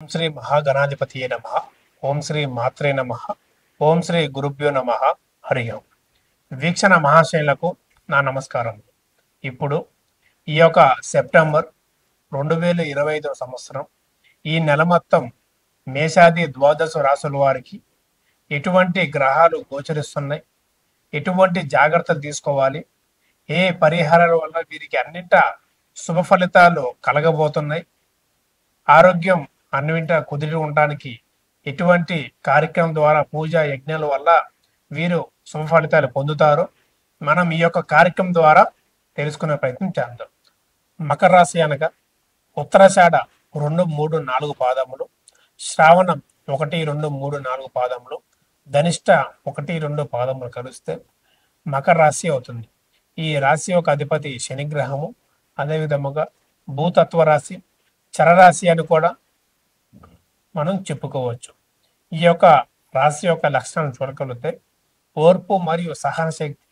ఓం శ్రీ మహాగణాధిపతియే నమః. ఓం శ్రీ మాత్రే నమః. ఓం శ్రీ గురుభ్యో నమః. హరి ఓం. వీక్షణ మహాశైలకు నా నమస్కారం. ఇప్పుడు ఈ యొక్క సెప్టెంబర్ 2025 సంవత్సరం ఈ నెల మొత్తం మేషాది ద్వాదశ రాశుల వారికి ఎటువంటి గ్రహాలు గోచరిస్తున్నాయి, ఎటువంటి జాగ్రత్తలు తీసుకోవాలి, ఏ పరిహారాల వల్ల వీరికి అన్నింట శుభ ఫలితాలు కలగబోతున్నాయి, ఆరోగ్యం అన్నింట కుదిరి ఉండడానికి ఎటువంటి కార్యక్రమం ద్వారా పూజ యజ్ఞాల వల్ల వీరు శుభ ఫలితాలు పొందుతారో మనం ఈ యొక్క కార్యక్రమం ద్వారా తెలుసుకునే ప్రయత్నం చేద్దాం. మకర రాశి అనగా ఉత్తరాషాఢ 2, 3, 4 పాదములు, శ్రావణం 1, 2, 3, 4 పాదములు, ధనిష్ట 1, 2 పాదములు కలిస్తే మకర రాశి అవుతుంది. ఈ రాశి యొక్క అధిపతి శనిగ్రహము. అదేవిధముగా భూతత్వ రాశి, చరరాశి అని కూడా మనం చెప్పుకోవచ్చు. ఈ యొక్క రాశి యొక్క లక్షణాలను చూడగలిగితే ఓర్పు మరియు సహన శక్తి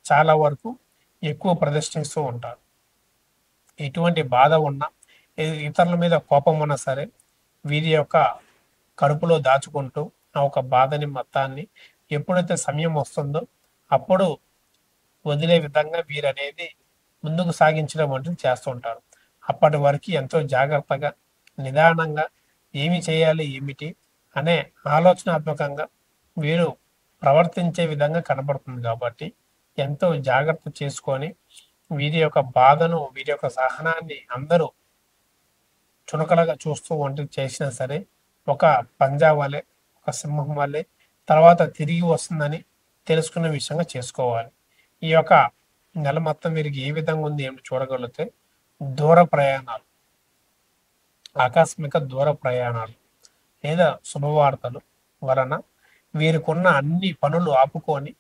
చాలా వరకు ఎక్కువ ప్రదర్శిస్తూ ఉంటారు. ఎటువంటి బాధ ఉన్నా, ఇతరుల మీద కోపం ఉన్నా సరే వీరి యొక్క కడుపులో దాచుకుంటూ ఆ ఒక బాధని మొత్తాన్ని ఎప్పుడైతే సమయం వస్తుందో అప్పుడు వదిలే విధంగా వీరు అనేది ముందుకు సాగించడం వంటిది చేస్తుంటారు. అప్పటి వరకు ఎంతో జాగ్రత్తగా నిదానంగా ఏమి చేయాలి ఏమిటి అనే ఆలోచనాత్మకంగా వీరు ప్రవర్తించే విధంగా కనబడుతుంది. కాబట్టి ఎంతో జాగ్రత్త చేసుకొని వీరి యొక్క బాధను, వీరి యొక్క సహనాన్ని అందరూ చునకలుగా చూస్తూ వంటిది చేసినా సరే ఒక పంజా వలె, ఒక సింహం వలె తర్వాత తిరిగి వస్తుందని తెలుసుకునే విషయంగా చేసుకోవాలి. ఈ యొక్క నెల మొత్తం వీరికి ఏ విధంగా ఉంది ఏమి చూడగలిగితే దూర ప్రయాణాలు, ఆకస్మిక దూర ప్రయాణాలు లేదా శుభవార్తలు వలన వీరికున్న అన్ని పనులు ఆపుకొని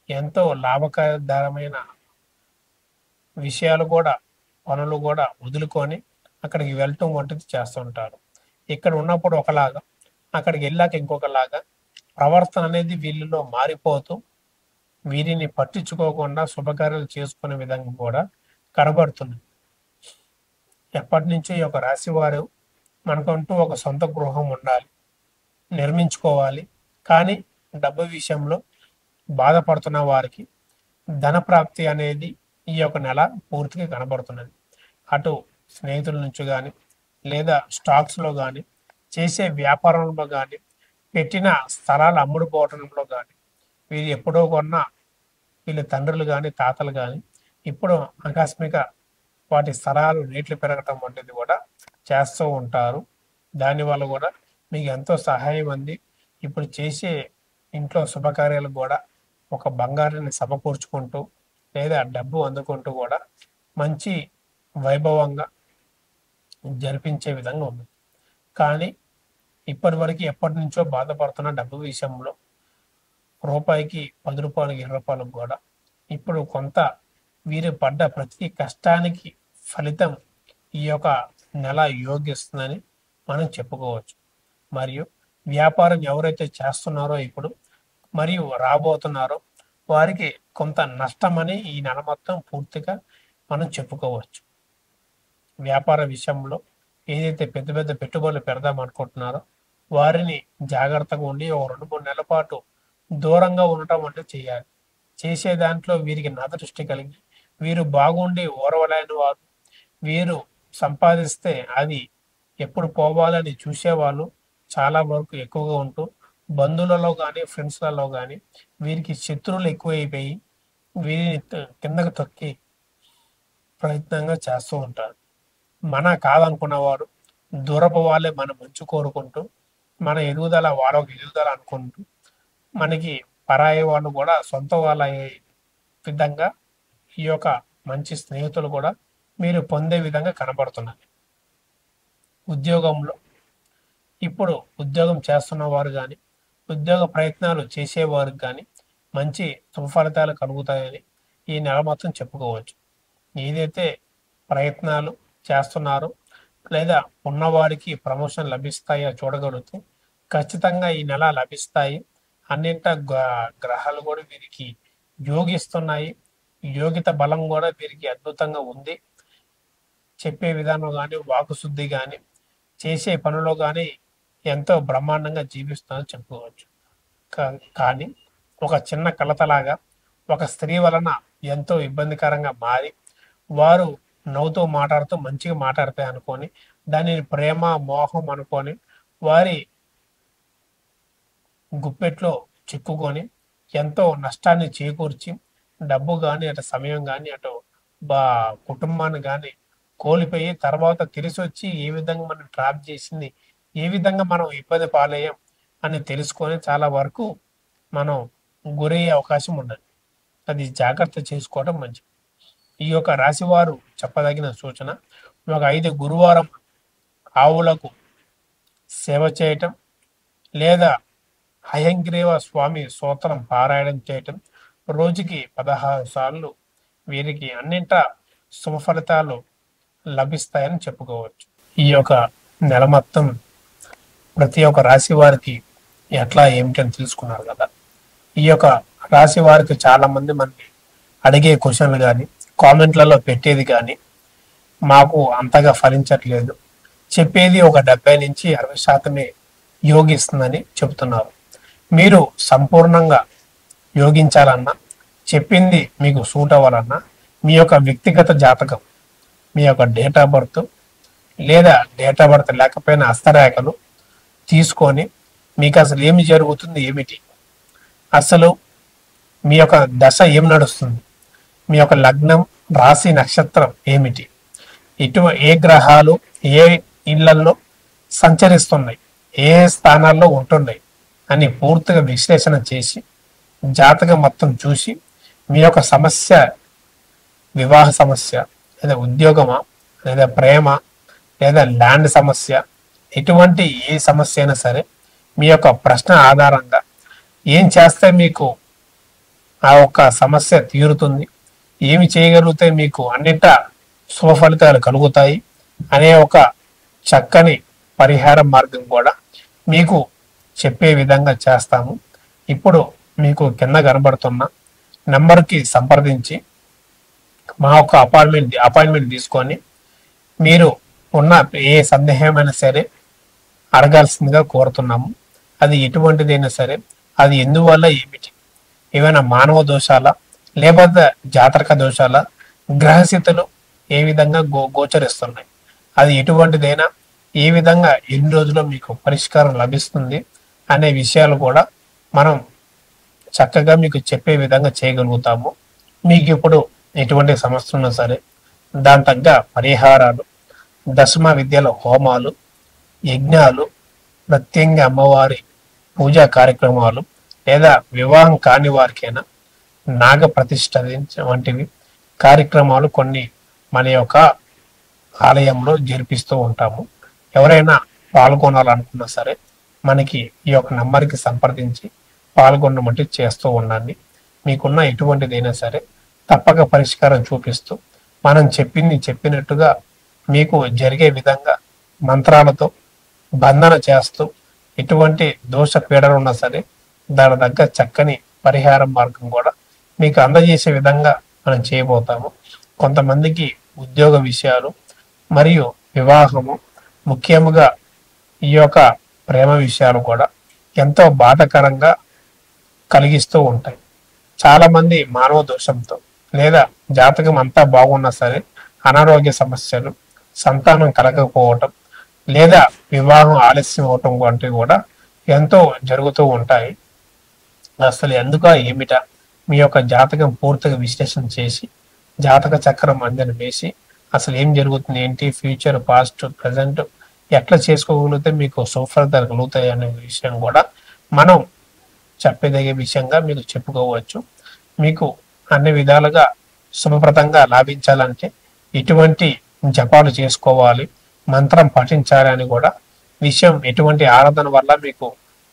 ఎంతో లాభకరమైన విషయాలు కూడా, పనులు కూడా వదులుకొని అక్కడికి వెళ్ళటం వంటిది చేస్తుంటారు. ఇక్కడ ఉన్నప్పుడు ఒకలాగా, అక్కడికి వెళ్ళాక ఇంకొకలాగా ప్రవర్తన అనేది వీళ్ళలో మారిపోతూ వీరిని పట్టించుకోకుండా శుభకార్యాలు చేసుకునే విధంగా కూడా కనబడుతుంది. ఎప్పటి నుంచో ఈ యొక్క రాశి వారు మనకంటూ ఒక సొంత గృహం ఉండాలి, నిర్మించుకోవాలి, కానీ డబ్బు విషయంలో బాధపడుతున్న వారికి ధన ప్రాప్తి అనేది ఈ యొక్క నెల పూర్తిగా కనబడుతున్నది. అటు స్నేహితుల నుంచి కానీ లేదా స్టాక్స్లో కానీ, చేసే వ్యాపారంలో కానీ, పెట్టిన స్థలాలు అమ్ముడుపోవటంలో కానీ వీరు ఎప్పుడో కొన్న వీళ్ళ తండ్రులు కానీ తాతలు కానీ ఇప్పుడు ఆకస్మిక వాటి స్థలాలు రేట్లు పెరగటం వంటిది కూడా చేస్తూ ఉంటారు. దానివల్ల కూడా మీకు ఎంతో సహాయం అంది. ఇప్పుడు చేసే ఇంట్లో శుభకార్యాలు కూడా ఒక బంగారాన్ని సమకూర్చుకుంటూ లేదా డబ్బు అందుకుంటూ కూడా మంచి వైభవంగా జరిపించే విధంగా ఉంది. కానీ ఇప్పటి వరకు ఎప్పటి నుంచో బాధపడుతున్న డబ్బు విషయంలో రూపాయికి 10 రూపాయలు 20 రూపాయలకు కూడా ఇప్పుడు కొంత వీరు పడ్డ ప్రతి కష్టానికి ఫలితం ఈ యొక్క నెల యోగిస్తుందని మనం చెప్పుకోవచ్చు. మరియు వ్యాపారం ఎవరైతే చేస్తున్నారో ఇప్పుడు మరియు రాబోతున్నారో వారికి కొంత నష్టమని ఈ నెల మొత్తం పూర్తిగా మనం చెప్పుకోవచ్చు. వ్యాపార విషయంలో ఏదైతే పెద్ద పెద్ద పెట్టుబడులు పెడదాం అనుకుంటున్నారో వారిని జాగ్రత్తగా ఉండి ఒక 2-3 నెలల పాటు దూరంగా ఉండటం అంటే చేయాలి. చేసే దాంట్లో వీరికి నరదృష్టి కలిగి వీరు బాగుండి ఓర్వలేని వారు, వీరు సంపాదిస్తే అది ఎప్పుడు పోవాలని చూసేవాళ్ళు చాలా వరకు ఎక్కువగా ఉంటూ బంధువులలో కానీ ఫ్రెండ్స్లలో కానీ వీరికి శత్రువులు ఎక్కువైపోయి వీరిని కిందకు తొక్కి ప్రయత్నంగా చేస్తూ ఉంటారు. మన కాదనుకున్నవారు దూరపు వాళ్ళే మన మంచి కోరుకుంటూ మన ఎదుగుదల వాళ్ళకి ఎదుగుదల అనుకుంటూ మనకి పరాయి వాళ్ళు కూడా సొంత వాళ్ళ అయ్యే విధంగా ఈ యొక్క మంచి స్నేహితులు కూడా మీరు పొందే విధంగా కనబడుతున్నారు. ఉద్యోగంలో ఇప్పుడు ఉద్యోగం చేస్తున్న వారు కానీ ఉద్యోగ ప్రయత్నాలు చేసేవారికి కానీ మంచి సుఫలితాలు కలుగుతాయని ఈ నెల మొత్తం చెప్పుకోవచ్చు. ఏదైతే ప్రయత్నాలు చేస్తున్నారో లేదా ఉన్నవారికి ప్రమోషన్ లభిస్తాయో చూడగలిగితే ఖచ్చితంగా ఈ నెల లభిస్తాయి. అన్నింట గ్రహాలు కూడా వీరికి యోగిస్తున్నాయి. యోగిత బలం కూడా వీరికి అద్భుతంగా ఉంది. చెప్పే విధానం కానీ, వాకు శుద్ధి కానీ, చేసే పనిలో కానీ ఎంతో బ్రహ్మాండంగా జీవిస్తుందని చెప్పుకోవచ్చు. కానీ ఒక చిన్న కలతలాగా ఒక స్త్రీ వలన ఎంతో ఇబ్బందికరంగా మారి వారు నవ్వుతూ మాట్లాడుతూ మంచిగా మాట్లాడతాయి అనుకొని దానిని ప్రేమ మోహం అనుకొని వారి గుప్పెట్లో చిక్కుకొని ఎంతో నష్టాన్ని చేకూర్చి డబ్బు కానీ అటు సమయం కానీ అటు బా కుటుంబాన్ని కానీ కోల్పోయి తర్వాత తెలిసి వచ్చి ఏ విధంగా మనం ట్రాప్ చేసింది ఏ విధంగా మనం ఇబ్బంది పాలయ్యాం అని తెలుసుకొని చాలా వరకు మనం గురయ్యే అవకాశం ఉండదు. అది జాగ్రత్త చేసుకోవడం మంచిది. ఈ యొక్క రాశివారు చెప్పదగిన సూచన ఒక 5 గురువారం ఆవులకు సేవ చేయటం లేదా హయగ్రీవ స్వామి స్తోత్రం పారాయణం చేయటం రోజుకి 16 సార్లు వీరికి అన్నింటా శుభ ఫలితాలు లభిస్తాయని చెప్పుకోవచ్చు. ఈ యొక్క నెల మొత్తం ప్రతి ఒక్క రాశి వారికి ఎట్లా ఏమిటని తెలుసుకున్నారు కదా. ఈ యొక్క రాశి వారికి చాలా మంది మనకి అడిగే క్వశ్చన్లు కానీ కామెంట్లలో పెట్టేది కానీ మాకు అంతగా ఫలించట్లేదు, చెప్పేది ఒక 70 నుంచి 60% యోగిస్తుందని చెబుతున్నారు. మీరు సంపూర్ణంగా యోగించాలన్నా చెప్పింది మీకు సూట్ అవ్వాలన్నా మీ యొక్క వ్యక్తిగత జాతకం, మీ యొక్క డేట్ ఆఫ్ బర్త్ లేదా డేట్ ఆఫ్ బర్త్ లేకపోయినా హస్తరేఖలు తీసుకొని మీకు అసలు ఏమి జరుగుతుంది, ఏమిటి అసలు మీ యొక్క దశ ఏం నడుస్తుంది, మీ యొక్క లగ్నం రాశి నక్షత్రం ఏమిటి, ఏ గ్రహాలు ఏ ఇళ్లలో సంచరిస్తున్నాయి, ఏ స్థానాల్లో ఉంటున్నాయి అని పూర్తిగా విశ్లేషణ చేసి జాతకం మొత్తం చూసి మీ యొక్క సమస్య వివాహ సమస్య లేదా ఉద్యోగమా లేదా ప్రేమ లేదా ల్యాండ్ సమస్య ఎటువంటి ఏ సమస్య అయినా సరే మీ యొక్క ప్రశ్న ఆధారంగా ఏం చేస్తే మీకు ఆ ఒక్క సమస్య తీరుతుంది, ఏమి చేయగలిగితే మీకు అన్నింటా శుభ ఫలితాలు కలుగుతాయి అనే ఒక చక్కని పరిహార మార్గం కూడా మీకు చెప్పే విధంగా చేస్తాము. ఇప్పుడు మీకు కింద కనబడుతున్న నెంబర్కి సంప్రదించి మా యొక్క అపాయింట్మెంట్ తీసుకొని మీరు ఉన్న ఏ సందేహమైనా సరే అడగాల్సిందిగా కోరుతున్నాము. అది ఎటువంటిదైనా సరే, అది ఎందువల్ల ఏమిటి, ఏమైనా మానవ దోషాల లేకపోతే జాతక దోషాల, గ్రహస్థితులు ఏ విధంగా గోచరిస్తున్నాయి, అది ఎటువంటిదైనా ఏ విధంగా ఎన్ని రోజుల్లో మీకు పరిష్కారం లభిస్తుంది అనే విషయాలు కూడా మనం చక్కగా మీకు చెప్పే విధంగా చేయగలుగుతాము. మీకు ఇప్పుడు ఎటువంటి సమస్య ఉన్నా సరే దాని తగ్గ పరిహారాలు, దశమ విద్యల హోమాలు, యజ్ఞాలు, ప్రత్యేకంగా అమ్మవారి పూజా కార్యక్రమాలు లేదా వివాహం కాని వారికైనా నాగ ప్రతిష్ఠ వంటివి కార్యక్రమాలు కొన్ని మన యొక్క ఆలయంలో జరిపిస్తూ ఉంటాము. ఎవరైనా పాల్గొనాలనుకున్నా సరే మనకి ఈ యొక్క నంబర్కి సంప్రదించి పాల్గొనమంటే చేస్తూ ఉండండి. మీకున్న ఎటువంటిదైనా సరే తప్పక పరిష్కారం చూపిస్తూ మనం చెప్పినట్టుగా మీకు జరిగే విధంగా మంత్రాలతో బంధన చేస్తూ ఎటువంటి దోష పీడలు ఉన్నా సరే దాని దగ్గర చక్కని పరిహార మార్గం కూడా మీకు అందజేసే విధంగా మనం చేయబోతాము. కొంతమందికి ఉద్యోగ విషయాలు మరియు వివాహము, ముఖ్యముగా ఈ యొక్క ప్రేమ విషయాలు కూడా ఎంతో బాధాకరంగా కలిగిస్తూ ఉంటాయి. చాలా మంది మానవ దోషంతో లేదా జాతకం అంతా బాగున్నా సరే అనారోగ్య సమస్యలు, సంతానం కలగకపోవటం లేదా వివాహం ఆలస్యం అవటం వంటివి కూడా ఎంతో జరుగుతూ ఉంటాయి. అసలు ఎందుక ఏమిటా మీ యొక్క జాతకం పూర్తిగా విశ్లేషణ చేసి జాతక చక్రం అందరిని వేసి అసలు ఏం జరుగుతుంది, ఏంటి, ఫ్యూచర్, పాస్ట్, ప్రజెంట్ ఎట్లా చేసుకోగలిగితే మీకు సౌఫలితాలు కలుగుతాయి అనే విషయం కూడా మనం చెప్పదగే విషయంగా మీకు చెప్పుకోవచ్చు. మీకు అన్ని విధాలుగా శుభప్రదంగా లాభించాలంటే ఎటువంటి జపాలు చేసుకోవాలి, మంత్రం పఠించాలి అని కూడా విషయం ఎటువంటి ఆరాధన వల్ల మీకు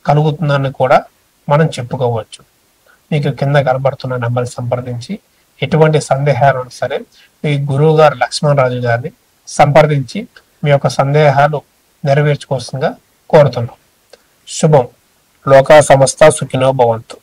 కలుగుతుందని కూడా మనం చెప్పుకోవచ్చు. మీకు కింద కనబడుతున్న నెంబర్ సంప్రదించి ఎటువంటి సందేహాలు ఉన్నా సరే మీ గురువు గారు లక్ష్మణరాజు గారిని సంప్రదించి మీ యొక్క సందేహాలు నెరవేర్చుకోవాల్సిందిగా కోరుతున్నాం. శుభం. లోకా సమస్త సుఖినో భవంతు.